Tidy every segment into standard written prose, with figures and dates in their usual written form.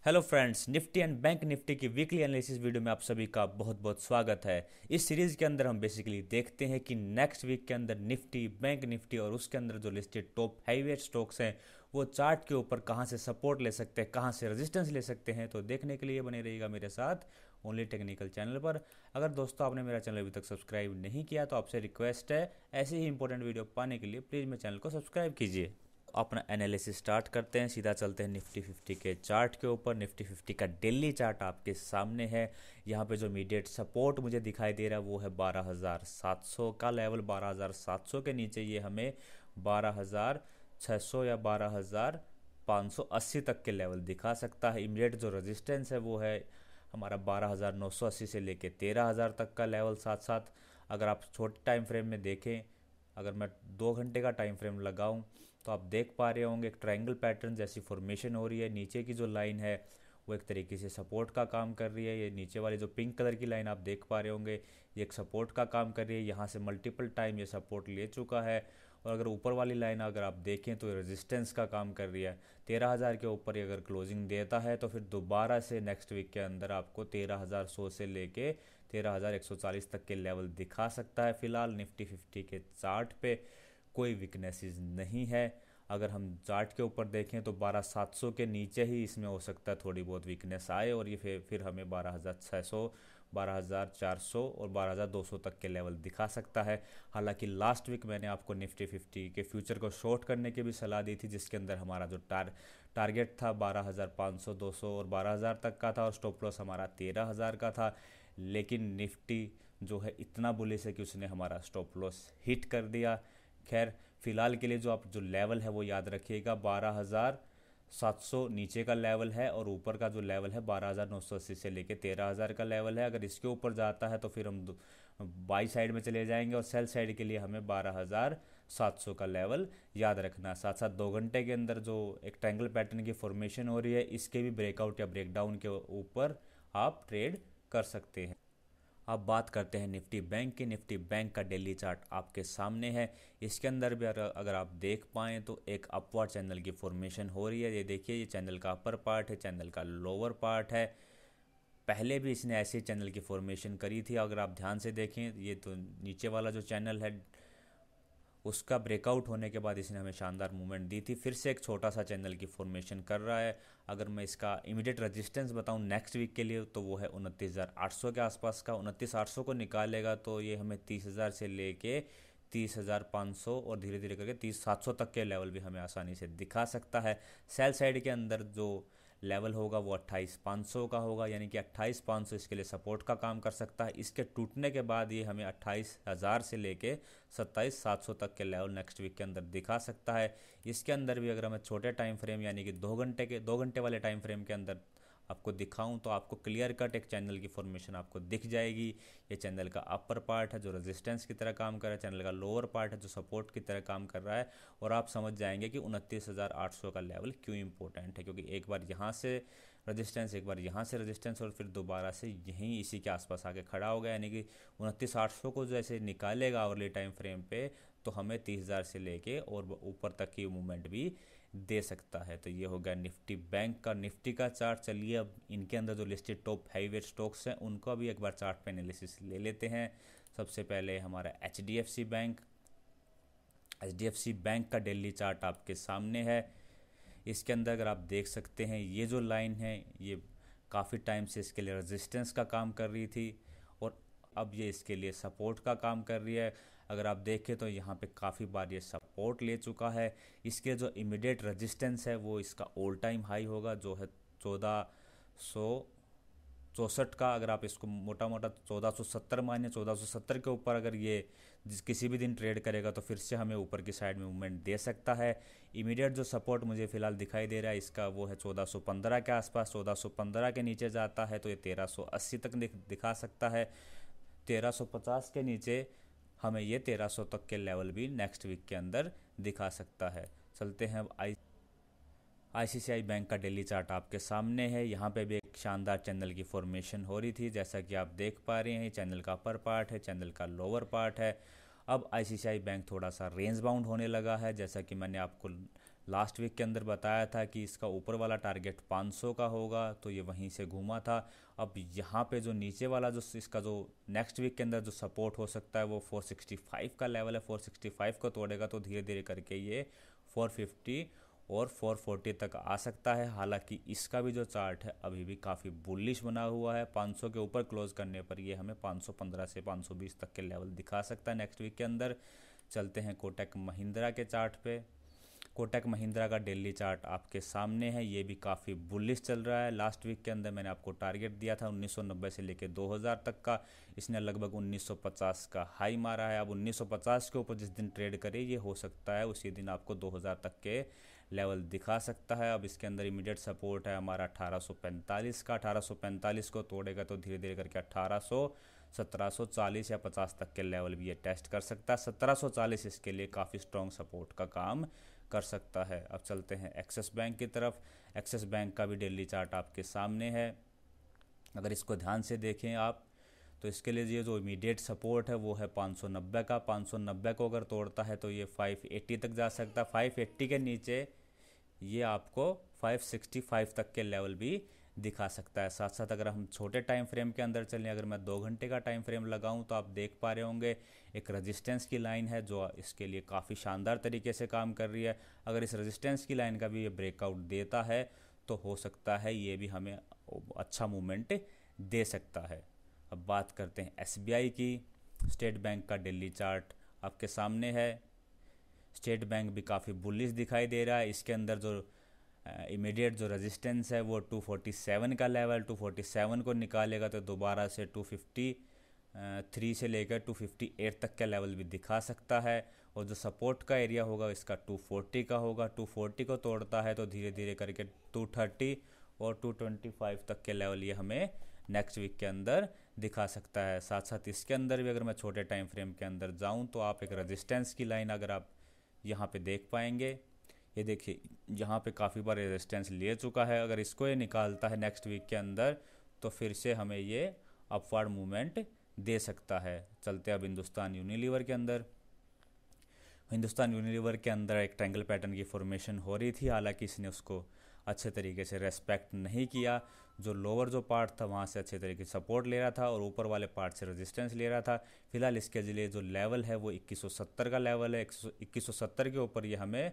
Hello friends, Nifty and bank Nifty की weekly analysis video में आप सभी का बहुत बहुत स्वागत है। इस सीरीज़ के अंदर हम बेसिकली देखते हैं कि नेक्स्ट वीक के अंदर निफ्टी, बैंक निफ्टी और उसके अंदर जो लिस्टेड टॉप हैवीवेट स्टॉक्स हैं वो चार्ट के ऊपर कहां से सपोर्ट ले सकते हैं, कहां से रेजिस्टेंस ले सकते हैं। तो देखने के लिए बने रहिएगा मेरे साथ ओनली टेक्निकल चैनल पर। अगर दोस्तों आपने मेरा चैनल अभी तक सब्सक्राइब नहीं किया तो आपसे रिक्वेस्ट है, ऐसे ही इंपॉर्टेंट वीडियो पाने के लिए प्लीज़ मेरे चैनल को सब्सक्राइब कीजिए। अपना एनालिसिस स्टार्ट करते हैं, सीधा चलते हैं निफ्टी 50 के चार्ट के ऊपर। निफ्टी 50 का डेली चार्ट आपके सामने है। यहाँ पे जो इमीडिएट सपोर्ट मुझे दिखाई दे रहा है वो है 12,700 का लेवल। 12,700 के नीचे ये हमें 12,600 या 12,580 तक के लेवल दिखा सकता है। इमीडिएट जो रेजिस्टेंस है वो है हमारा 12,980 से लेके 13,000 तक का लेवल। साथ साथ अगर आप छोटे टाइम फ्रेम में देखें, अगर मैं 2 घंटे का टाइम फ्रेम लगाऊं तो आप देख पा रहे होंगे एक ट्रायंगल पैटर्न जैसी फॉर्मेशन हो रही है। नीचे की जो लाइन है वो एक तरीके से सपोर्ट का काम कर रही है। ये नीचे वाली जो पिंक कलर की लाइन आप देख पा रहे होंगे ये एक सपोर्ट का काम कर रही है। यहाँ से मल्टीपल टाइम ये सपोर्ट ले चुका है। और अगर ऊपर वाली लाइन अगर आप देखें तो रेजिस्टेंस का काम कर रही है। 13,000 के ऊपर अगर क्लोजिंग देता है तो फिर दोबारा से नेक्स्ट वीक के अंदर आपको 13,100 से लेके 13,140 तक के लेवल दिखा सकता है। फिलहाल निफ्टी 50 के चार्ट पे कोई वीकनेसेस नहीं है। अगर हम चार्ट के ऊपर देखें तो 12,700 के नीचे ही इसमें हो सकता है थोड़ी बहुत वीकनेस आए और ये फिर हमें 12,600, 12,400 और 12,200 तक के लेवल दिखा सकता है। हालांकि लास्ट वीक मैंने आपको निफ्टी 50 के फ्यूचर को शॉर्ट करने की भी सलाह दी थी, जिसके अंदर हमारा जो टारगेट था 12,500, 200 और 12,000 तक का था और स्टॉप लॉस हमारा 13,000 का था। लेकिन निफ्टी जो है इतना बुलिश है कि उसने हमारा स्टॉप लॉस हिट कर दिया। खैर फिलहाल के लिए जो आप जो लेवल है वो याद रखिएगा, 12,700 नीचे का लेवल है और ऊपर का जो लेवल है 12,980 से लेके 13,000 का लेवल है। अगर इसके ऊपर जाता है तो फिर हम बाई साइड में चले जाएंगे और सेल साइड के लिए हमें 12,700 का लेवल याद रखना। साथ साथ 2 घंटे के अंदर जो एक ट्रायंगल पैटर्न की फॉर्मेशन हो रही है इसके भी ब्रेकआउट या ब्रेकडाउन के ऊपर आप ट्रेड कर सकते हैं। अब बात करते हैं निफ्टी बैंक की। निफ्टी बैंक का डेली चार्ट आपके सामने है। इसके अंदर भी अगर आप देख पाएँ तो एक अपवर्ड चैनल की फॉर्मेशन हो रही है। ये देखिए, ये चैनल का अपर पार्ट है, चैनल का लोअर पार्ट है। पहले भी इसने ऐसे चैनल की फॉर्मेशन करी थी। अगर आप ध्यान से देखें, ये तो नीचे वाला जो चैनल है उसका ब्रेकआउट होने के बाद इसने हमें शानदार मूवमेंट दी थी। फिर से एक छोटा सा चैनल की फॉर्मेशन कर रहा है। अगर मैं इसका इमीडिएट रेजिस्टेंस बताऊं नेक्स्ट वीक के लिए तो वो है 29,800 के आसपास का। 29,800 को निकालेगा तो ये हमें 30,000 से लेके 30,500 और धीरे धीरे करके 30,700 तक के लेवल भी हमें आसानी से दिखा सकता है। सेल साइड के अंदर जो लेवल होगा वो 28,500 का होगा, यानी कि 28,500 इसके लिए सपोर्ट का काम कर सकता है। इसके टूटने के बाद ये हमें 28,000 से लेके 27,700 तक के लेवल नेक्स्ट वीक के अंदर दिखा सकता है। इसके अंदर भी अगर हमें छोटे टाइम फ्रेम यानी कि 2 घंटे वाले टाइम फ्रेम के अंदर आपको दिखाऊं तो आपको क्लियर कट एक चैनल की फॉर्मेशन आपको दिख जाएगी। ये चैनल का अपर पार्ट है जो रेजिस्टेंस की तरह काम कर रहा है, चैनल का लोअर पार्ट है जो सपोर्ट की तरह काम कर रहा है। और आप समझ जाएंगे कि 29,800 का लेवल क्यों इंपॉर्टेंट है, क्योंकि एक बार यहाँ से रेजिस्टेंस, एक बार यहाँ से रेजिस्टेंस और फिर दोबारा से यहीं इसी के आसपास आके खड़ा हो गया। यानी कि 29,800 को जैसे निकालेगा आवरली टाइम फ्रेम पे तो हमें 30,000 से लेके और ऊपर तक की मूवमेंट भी दे सकता है। तो ये हो गया निफ्टी बैंक का, निफ्टी का चार्ट। चलिए अब इनके अंदर जो लिस्टेड टॉप हैवीवेट स्टॉक्स हैं उनका भी एक बार चार्ट पे एनालिसिस ले लेते हैं। सबसे पहले हमारा एचडीएफसी बैंक। एचडीएफसी बैंक का डेली चार्ट आपके सामने है। इसके अंदर अगर आप देख सकते हैं ये जो लाइन है ये काफ़ी टाइम से इसके लिए रेजिस्टेंस का काम कर रही थी और अब ये इसके लिए सपोर्ट का काम कर रही है। अगर आप देखें तो यहाँ पे काफ़ी बार ये सपोर्ट ले चुका है। इसके जो इमीडिएट रेजिस्टेंस है वो इसका ऑल टाइम हाई होगा जो है 1464 का। अगर आप इसको मोटा मोटा 1470 माने, 1470 के ऊपर अगर ये किसी भी दिन ट्रेड करेगा तो फिर से हमें ऊपर की साइड में मूवमेंट दे सकता है। इमीडिएट जो सपोर्ट मुझे फिलहाल दिखाई दे रहा है इसका वो है 1415 के आसपास। 1415 के नीचे जाता है तो ये 1380 तक दिखा सकता है। 1350 के नीचे हमें ये 1300 तक के लेवल भी नेक्स्ट वीक के अंदर दिखा सकता है। चलते हैं अब आईसीआईसीआई बैंक का डेली चार्ट आपके सामने है। यहाँ पे भी एक शानदार चैनल की फॉर्मेशन हो रही थी, जैसा कि आप देख पा रहे हैं। चैनल का अपर पार्ट है, चैनल का लोअर पार्ट है। अब आईसीआईसीआई बैंक थोड़ा सा रेंज बाउंड होने लगा है, जैसा कि मैंने आपको लास्ट वीक के अंदर बताया था कि इसका ऊपर वाला टारगेट 500 का होगा, तो ये वहीं से घूमा था। अब यहाँ पे जो नीचे वाला जो इसका जो नेक्स्ट वीक के अंदर जो सपोर्ट हो सकता है वो 465 का लेवल है। 465 को तोड़ेगा तो धीरे धीरे करके ये 450 और 440 तक आ सकता है। हालांकि इसका भी जो चार्ट है अभी भी काफ़ी बुलिश बना हुआ है। 500 के ऊपर क्लोज करने पर ये हमें 515 से 520 तक के लेवल दिखा सकता है नेक्स्ट वीक के अंदर। चलते हैं कोटक महिंद्रा के चार्ट पे। कोटक महिंद्रा का डेली चार्ट आपके सामने है, ये भी काफ़ी बुलिश चल रहा है। लास्ट वीक के अंदर मैंने आपको टारगेट दिया था 1990 से लेकर 2000 तक का, इसने लगभग 1950 का हाई मारा है। अब 1950 के ऊपर जिस दिन ट्रेड करे ये हो सकता है उसी दिन आपको 2000 तक के लेवल दिखा सकता है। अब इसके अंदर इमीडिएट सपोर्ट है हमारा 1845 का। 1845 को तोड़ेगा तो धीरे धीरे करके 1800, 1740 या 50 तक के लेवल भी ये टेस्ट कर सकता है। 1740 इसके लिए काफ़ी स्ट्रॉन्ग सपोर्ट का काम कर सकता है। अब चलते हैं एक्सिस बैंक की तरफ। एक्सिस बैंक का भी डेली चार्ट आपके सामने है। अगर इसको ध्यान से देखें आप तो इसके लिए ये जो इमीडिएट सपोर्ट है वो है 590 का। 590 को अगर तोड़ता है तो ये 580 तक जा सकता है। 580 के नीचे ये आपको 565 तक के लेवल भी दिखा सकता है। साथ साथ अगर हम छोटे टाइम फ्रेम के अंदर चलें, अगर मैं 2 घंटे का टाइम फ्रेम लगाऊं तो आप देख पा रहे होंगे एक रेजिस्टेंस की लाइन है जो इसके लिए काफ़ी शानदार तरीके से काम कर रही है। अगर इस रेजिस्टेंस की लाइन का भी ये ब्रेकआउट देता है तो हो सकता है ये भी हमें अच्छा मूवमेंट दे सकता है। अब बात करते हैं एसबीआई की। स्टेट बैंक का डेली चार्ट आपके सामने है। स्टेट बैंक भी काफ़ी बुलिश दिखाई दे रहा है। इसके अंदर जो इमीडिएट जो रेजिस्टेंस है वो 247 का लेवल, 247 को निकालेगा तो दोबारा से 253 से लेकर 258 तक का लेवल भी दिखा सकता है। और जो सपोर्ट का एरिया होगा इसका 240 का होगा। 240 को तोड़ता है तो धीरे धीरे करके 230 और 225 तक के लेवल ये हमें नेक्स्ट वीक के अंदर दिखा सकता है। साथ साथ इसके अंदर भी अगर मैं छोटे टाइम फ्रेम के अंदर जाऊं तो आप एक रेजिस्टेंस की लाइन अगर आप यहाँ पे देख पाएंगे, ये देखिए यहाँ पे काफ़ी बार रेजिस्टेंस ले चुका है। अगर इसको ये निकालता है नेक्स्ट वीक के अंदर तो फिर से हमें ये अपवर्ड मूवमेंट दे सकता है। चलते अब हिंदुस्तान यूनिलीवर के अंदर। हिंदुस्तान यूनिलीवर के अंदर एक ट्रायंगल पैटर्न की फॉर्मेशन हो रही थी, हालांकि इसने उसको अच्छे तरीके से रेस्पेक्ट नहीं किया। जो लोअर जो पार्ट था वहाँ से अच्छे तरीके से सपोर्ट ले रहा था और ऊपर वाले पार्ट से रेजिस्टेंस ले रहा था। फिलहाल इसके लिए जो लेवल है वो 2170 का लेवल है। 2170 के ऊपर ये हमें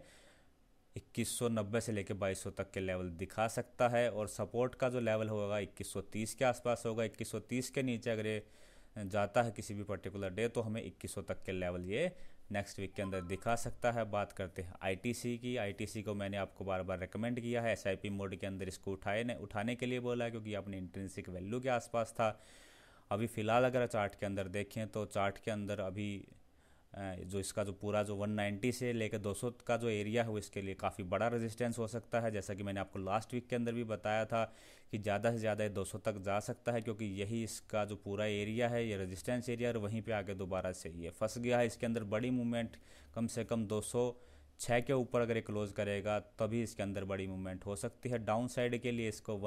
2190 से लेकर 2200 तक के लेवल दिखा सकता है। और सपोर्ट का जो लेवल होगा 2130 के आसपास होगा। 2130 के नीचे अगर ये जाता है किसी भी पर्टिकुलर डे तो हमें 2100 तक के लेवल ये नेक्स्ट वीक के अंदर दिखा सकता है। बात करते हैं आईटीसी की। आईटीसी को मैंने आपको बार बार रेकमेंड किया है, एसआईपी मोड के अंदर इसको उठाने के लिए बोला है क्योंकि अपने इंट्रिंसिक वैल्यू के आसपास था। अभी फ़िलहाल अगर चार्ट के अंदर देखें तो चार्ट के अंदर अभी जो इसका जो पूरा जो 190 से लेकर 200 का जो एरिया है वो इसके लिए काफ़ी बड़ा रेजिस्टेंस हो सकता है। जैसा कि मैंने आपको लास्ट वीक के अंदर भी बताया था कि ज़्यादा से ज़्यादा 200 तक जा सकता है क्योंकि यही इसका जो पूरा एरिया है ये रेजिस्टेंस एरिया, और वहीं पे आके दोबारा से ये फंस गया है। इसके अंदर बड़ी मूवमेंट कम से कम 206 के ऊपर अगर ये क्लोज करेगा तभी इसके अंदर बड़ी मूवमेंट हो सकती है। डाउन साइड के लिए इसको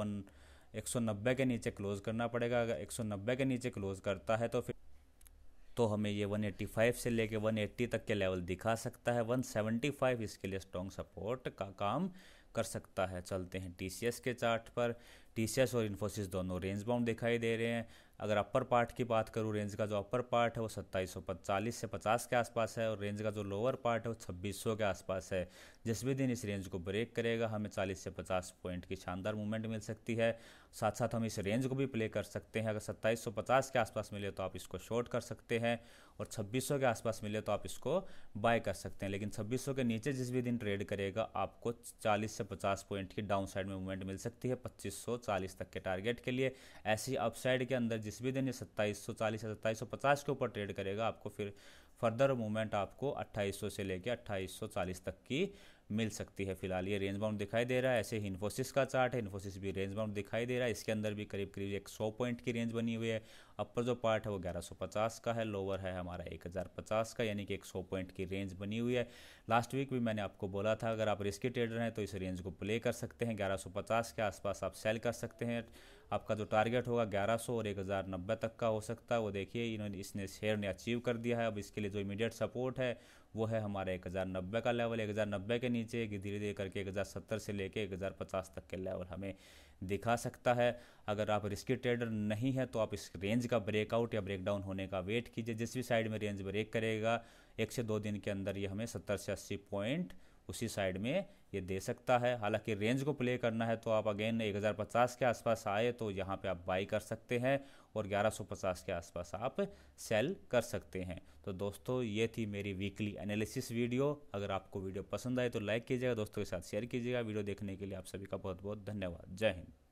190 के नीचे क्लोज करना पड़ेगा। अगर 190 के नीचे क्लोज करता है तो हमें ये 185 से लेके 180 तक के लेवल दिखा सकता है। 175 इसके लिए स्ट्रॉन्ग सपोर्ट का काम कर सकता है। चलते हैं टीसीएस के चार्ट पर। टीसीएस और इन्फोसिस दोनों रेंज बाउंड दिखाई दे रहे हैं। अगर अपर पार्ट की बात करूँ, रेंज का जो अपर पार्ट है वो 2740 से 50 के आसपास है और रेंज का जो लोअर पार्ट है वो 2600 के आसपास है। जिस भी दिन इस रेंज को ब्रेक करेगा हमें 40 से 50 पॉइंट की शानदार मूवमेंट मिल सकती है। साथ साथ हम इस रेंज को भी प्ले कर सकते हैं। अगर 2750 के आसपास मिले तो आप इसको शॉर्ट कर सकते हैं और 2600 के आसपास मिले तो आप इसको बाय कर सकते हैं। लेकिन 2600 के नीचे जिस भी दिन ट्रेड करेगा आपको 40 से 50 पॉइंट की डाउन साइड में मूवमेंट मिल सकती है 2540 तक के टारगेट के लिए। ऐसी अपसाइड के अंदर जिस भी दिन ये 2740 या 2750 के ऊपर ट्रेड करेगा आपको फिर फर्दर मूवमेंट आपको 2800 से लेकर 2840 तक की मिल सकती है। फिलहाल ये रेंज बाउंड दिखाई दे रहा है। ऐसे ही इन्फोसिस का चार्ट है, इन्फोसिस भी रेंज बाउंड दिखाई दे रहा है। इसके अंदर भी करीब करीब एक 100 पॉइंट की रेंज बनी हुई है। अपर जो पार्ट है वो 1150 का है, लोअर है हमारा 1050 का, यानी कि एक 100 पॉइंट की रेंज बनी हुई है। लास्ट वीक भी मैंने आपको बोला था अगर आप रिस्की ट्रेडर हैं तो इस रेंज को प्ले कर सकते हैं। 1150 के आसपास आप सेल कर सकते हैं आपका जो टारगेट होगा 1100 और 1090 तक का हो सकता है। वो देखिए इसने शेयर ने अचीव कर दिया है। अब इसके लिए जो इमीडिएट सपोर्ट है वो है हमारा 1090 का लेवल। 1090 के नीचे धीरे धीरे करके 1070 से लेके 1050 तक के लेवल हमें दिखा सकता है। अगर आप रिस्की ट्रेडर नहीं है तो आप इस रेंज का ब्रेकआउट या ब्रेकडाउन होने का वेट कीजिए। जिस भी साइड में रेंज ब्रेक करेगा 1 से 2 दिन के अंदर ये हमें 70 से 80 पॉइंट उसी साइड में ये दे सकता है। हालांकि रेंज को प्ले करना है तो आप अगेन 1050 के आसपास आए तो यहाँ पे आप बाई कर सकते हैं और 1150 के आसपास आप सेल कर सकते हैं। तो दोस्तों ये थी मेरी वीकली एनालिसिस वीडियो। अगर आपको वीडियो पसंद आए तो लाइक कीजिएगा, दोस्तों के साथ शेयर कीजिएगा। वीडियो देखने के लिए आप सभी का बहुत बहुत धन्यवाद। जय हिंद।